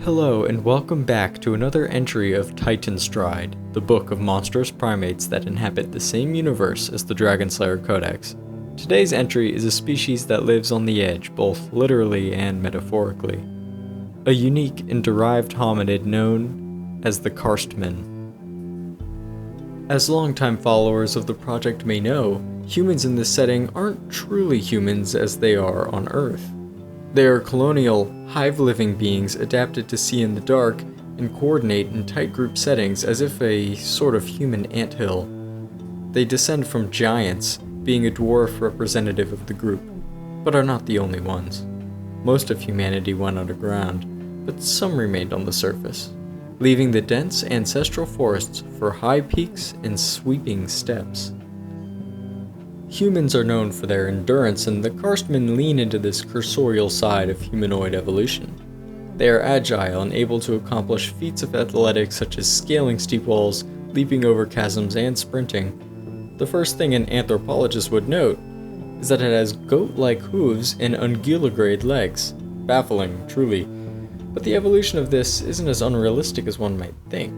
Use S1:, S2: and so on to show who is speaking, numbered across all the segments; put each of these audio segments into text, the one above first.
S1: Hello and welcome back to another entry of Titanstride, the book of monstrous primates that inhabit the same universe as the Dragonslayer Codex. Today's entry is a species that lives on the edge, both literally and metaphorically. A unique and derived hominid known as the Karstmen. As longtime followers of the project may know, humans in this setting aren't truly humans as they are on Earth. They are colonial, hive-living beings adapted to see in the dark and coordinate in tight group settings as if a sort of human anthill. They descend from giants, being a dwarf representative of the group, but are not the only ones. Most of humanity went underground, but some remained on the surface, leaving the dense ancestral forests for high peaks and sweeping steppes. Humans are known for their endurance, and the Karstmen lean into this cursorial side of humanoid evolution. They are agile and able to accomplish feats of athletics such as scaling steep walls, leaping over chasms, and sprinting. The first thing an anthropologist would note is that it has goat-like hooves and unguligrade legs. Baffling, truly. But the evolution of this isn't as unrealistic as one might think.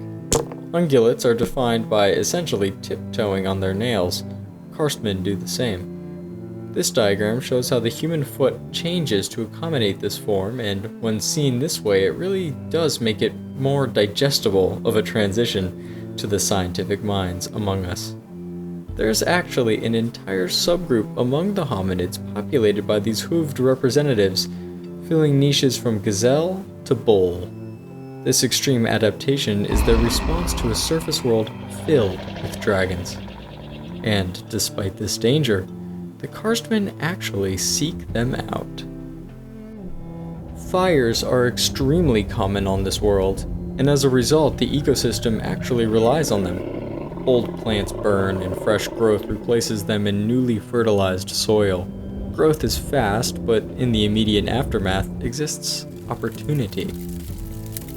S1: Ungulates are defined by essentially tiptoeing on their nails. Karstmen do the same. This diagram shows how the human foot changes to accommodate this form, and when seen this way, it really does make it more digestible of a transition to the scientific minds among us. There's actually an entire subgroup among the hominids populated by these hoofed representatives, filling niches from gazelle to bull. This extreme adaptation is their response to a surface world filled with dragons. And despite this danger, the Karstmen actually seek them out. Fires are extremely common on this world, and as a result, the ecosystem actually relies on them. Old plants burn, and fresh growth replaces them in newly fertilized soil. Growth is fast, but in the immediate aftermath exists opportunity.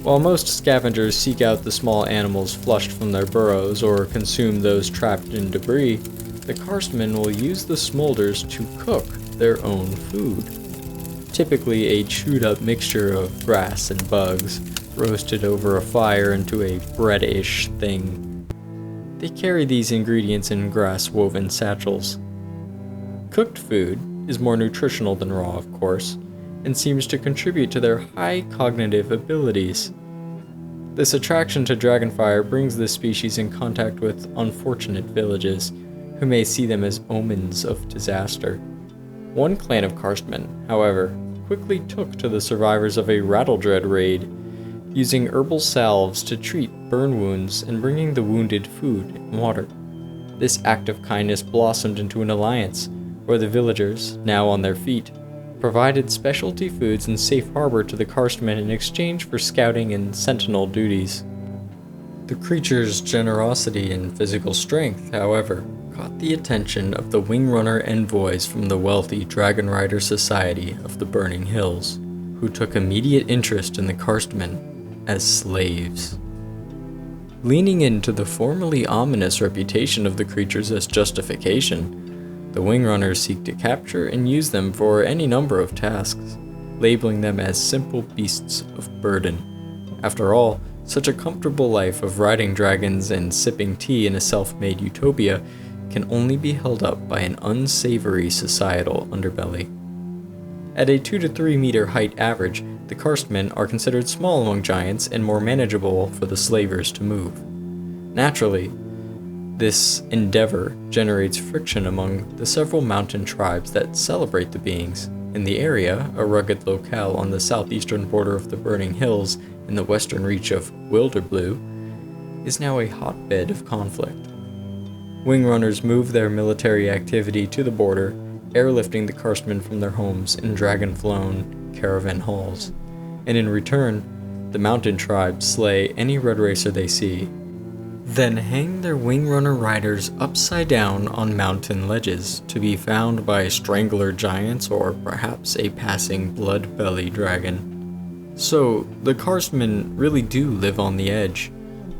S1: While most scavengers seek out the small animals flushed from their burrows or consume those trapped in debris, the Karstmen will use the smolders to cook their own food. Typically a chewed-up mixture of grass and bugs, roasted over a fire into a bread-ish thing. They carry these ingredients in grass-woven satchels. Cooked food is more nutritional than raw, of course, and seems to contribute to their high cognitive abilities. This attraction to dragonfire brings this species in contact with unfortunate villages, who may see them as omens of disaster. One clan of Karstmen, however, quickly took to the survivors of a rattledread raid, using herbal salves to treat burn wounds and bringing the wounded food and water. This act of kindness blossomed into an alliance, where the villagers, now on their feet, provided specialty foods and safe harbor to the Karstmen in exchange for scouting and sentinel duties. The creature's generosity and physical strength, however, caught the attention of the Wingrunner envoys from the wealthy Dragon Rider Society of the Burning Hills, who took immediate interest in the Karstmen as slaves. Leaning into the formerly ominous reputation of the creatures as justification, the Wingrunners seek to capture and use them for any number of tasks, labeling them as simple beasts of burden. After all, such a comfortable life of riding dragons and sipping tea in a self-made utopia can only be held up by an unsavory societal underbelly. At a 2 to 3 meter height average, the Karstmen are considered small among giants and more manageable for the slavers to move. Naturally, this endeavor generates friction among the several mountain tribes that celebrate the beings. In the area, a rugged locale on the southeastern border of the Burning Hills in the western reach of Wilderblue, is now a hotbed of conflict. Wingrunners move their military activity to the border, airlifting the Karstmen from their homes in dragon-flown caravan halls, and in return, the mountain tribes slay any red racer they see, then hang their Wingrunner riders upside down on mountain ledges to be found by strangler giants or perhaps a passing blood-belly dragon. So, the Karstmen really do live on the edge,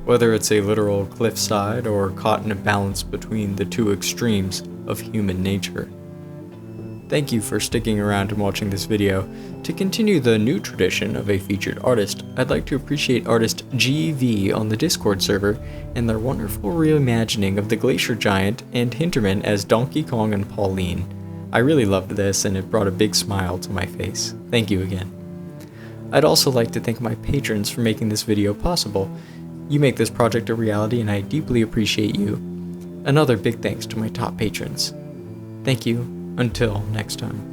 S1: whether it's a literal cliffside or caught in a balance between the two extremes of human nature. Thank you for sticking around and watching this video. To continue the new tradition of a featured artist, I'd like to appreciate artist GV on the Discord server and their wonderful reimagining of the Glacier Giant and Hinterman as Donkey Kong and Pauline. I really loved this and it brought a big smile to my face. Thank you again. I'd also like to thank my patrons for making this video possible. You make this project a reality and I deeply appreciate you. Another big thanks to my top patrons. Thank you. Until next time.